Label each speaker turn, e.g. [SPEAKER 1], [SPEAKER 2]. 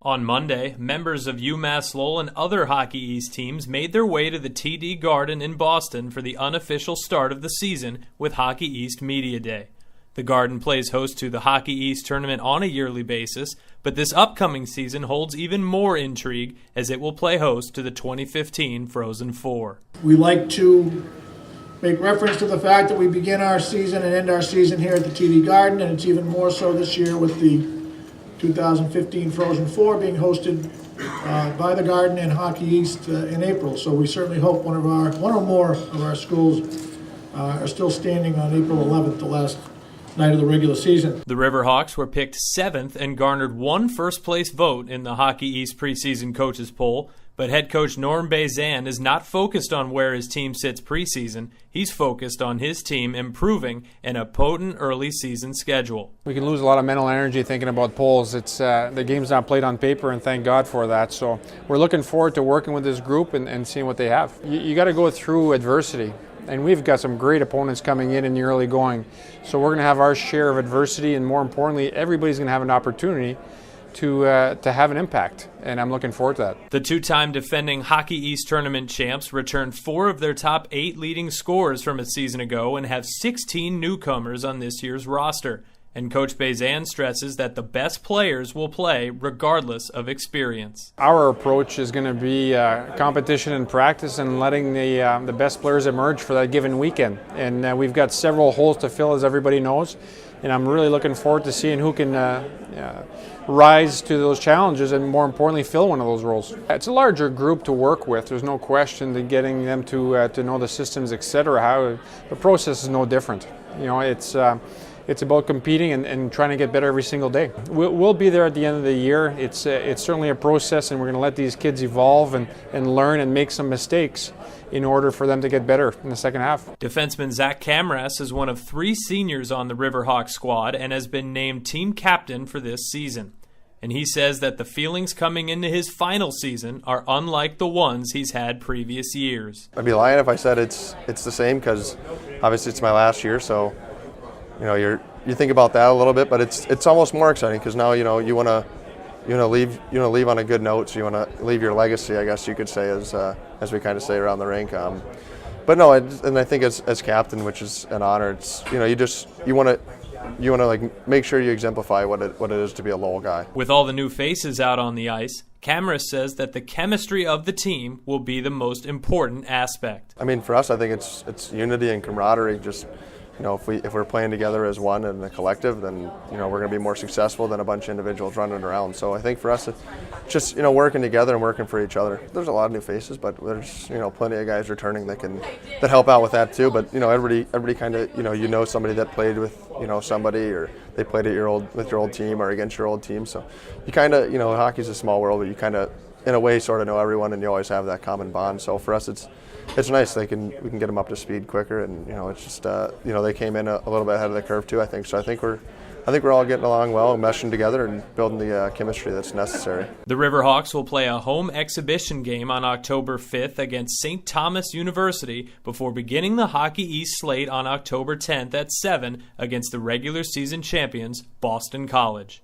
[SPEAKER 1] On Monday, members of UMass Lowell and other Hockey East teams made their way to the TD Garden in Boston for the unofficial start of the season with Hockey East Media Day. The Garden plays host to the Hockey East tournament on a yearly basis, but this upcoming season holds even more intrigue as it will play host to the 2015 Frozen Four.
[SPEAKER 2] We like to make reference to the fact that we begin our season and end our season here at the TD Garden, and it's even more so this year with the 2015 Frozen Four being hosted by the Garden and Hockey East in April. So we certainly hope one or more of our schools are still standing on April 11th, the last night of the regular season.
[SPEAKER 1] The Riverhawks were picked 7th and garnered one first-place vote in the Hockey East preseason coaches poll, but head coach Norm Bazan is not focused on where his team sits preseason. He's focused on his team improving in a potent early season schedule.
[SPEAKER 3] We can lose a lot of mental energy thinking about polls. It's the game's not played on paper, and thank God for that. So we're looking forward to working with this group and seeing what they have. You got to go through adversity. And we've got some great opponents coming in the early going. So we're going to have our share of adversity, and more importantly, everybody's going to have an opportunity to have an impact, and I'm looking forward to that.
[SPEAKER 1] The two-time defending Hockey East tournament champs returned 4 of their top 8 leading scorers from a season ago and have 16 newcomers on this year's roster. And Coach Bazan stresses that the best players will play regardless of experience.
[SPEAKER 3] Our approach is going to be competition and practice and letting the best players emerge for that given weekend. And we've got several holes to fill, as everybody knows. And I'm really looking forward to seeing who can rise to those challenges and, more importantly, fill one of those roles. It's a larger group to work with. There's no question that getting them to know the systems, etc. How the process is no different. You know, it's about competing and trying to get better every single day. We'll be there at the end of the year. It's certainly a process, and we're going to let these kids evolve and learn and make some mistakes in order for them to get better in the second half.
[SPEAKER 1] Defenseman Zach Kamras is one of 3 seniors on the Riverhawks squad and has been named team captain for this season. And he says that the feelings coming into his final season are unlike the ones he's had previous years.
[SPEAKER 4] I'd be lying if I said it's the same, because obviously it's my last year, so you know, you think about that a little bit, but it's almost more exciting because now you want to leave on a good note, so you want to leave your legacy, I guess you could say, as we kind of say around the rink. But no, and I think as captain, which is an honor, it's you want to like make sure you exemplify what it is to be a Lowell guy.
[SPEAKER 1] With all the new faces out on the ice, Kamras says that the chemistry of the team will be the most important aspect.
[SPEAKER 4] I mean, for us, I think it's unity and camaraderie. Just, you know, if we're playing together as one and a collective, then we're going to be more successful than a bunch of individuals running around. So I think for us, it's just working together and working for each other. There's a lot of new faces, but there's plenty of guys returning that help out with that too. But everybody kind of somebody that played with somebody, or they played with your old team or against your old team. So you kind of hockey's a small world, but you kind of in a way sort of know everyone, and you always have that common bond. So for us, it's nice. We can get them up to speed quicker, and it's just they came in a little bit ahead of the curve too, I think. So I think we're all getting along well, meshing together, and building the chemistry that's necessary.
[SPEAKER 1] The Riverhawks will play a home exhibition game on October 5th against St. Thomas University before beginning the Hockey East slate on October 10th at 7 against the regular season champions Boston College.